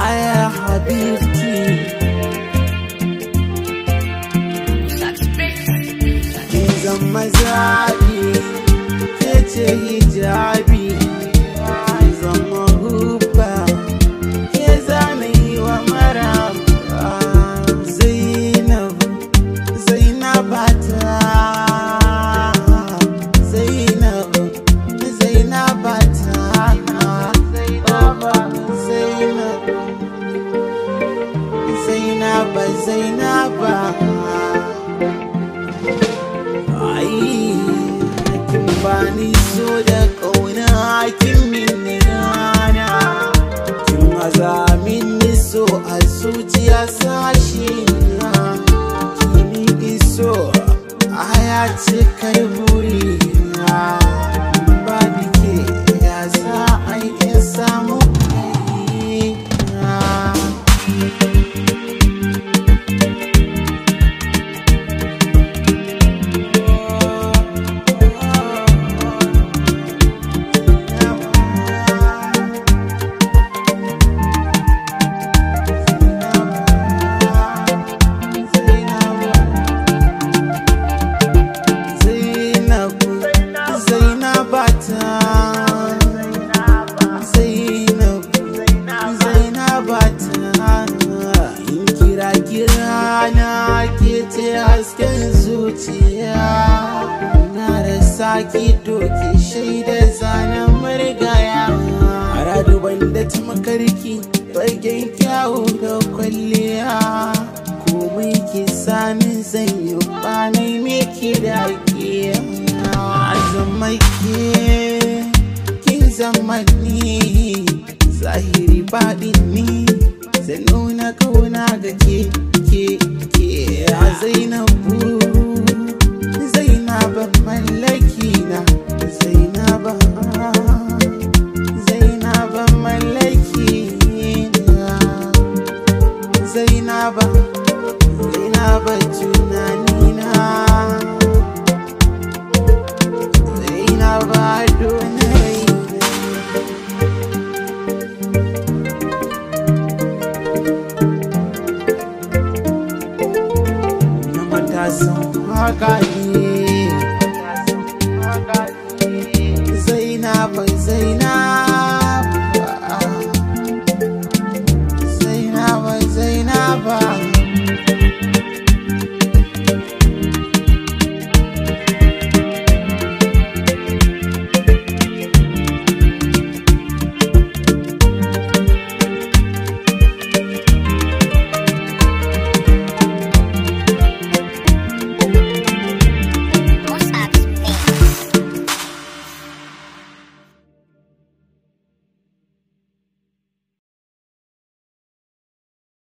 يا حبيبتي kin zama zaɓi ke ce hijabi kin zama hubba ke zana yi wa maraba Zainabata Zainaba ai kin bani so da kauna kin minni rana kin maza minni so a zuciya sashi na kini iso aya ce kai buri na ba dike ya sa ai in samu Kirana ke ce hasken zuciya na da saki doki shaida zanen marigaya a duban da ta makarki fagen kyawu da kwalliya komai ki sani zan yi bani me ki da ke zama kin zama ni zahiri baɗin ni zan nuna kauna ga ke Zainaba mallaki na Zainaba mallaki na Zainaba tunani na Zainaba donai matasan wakar Zainaba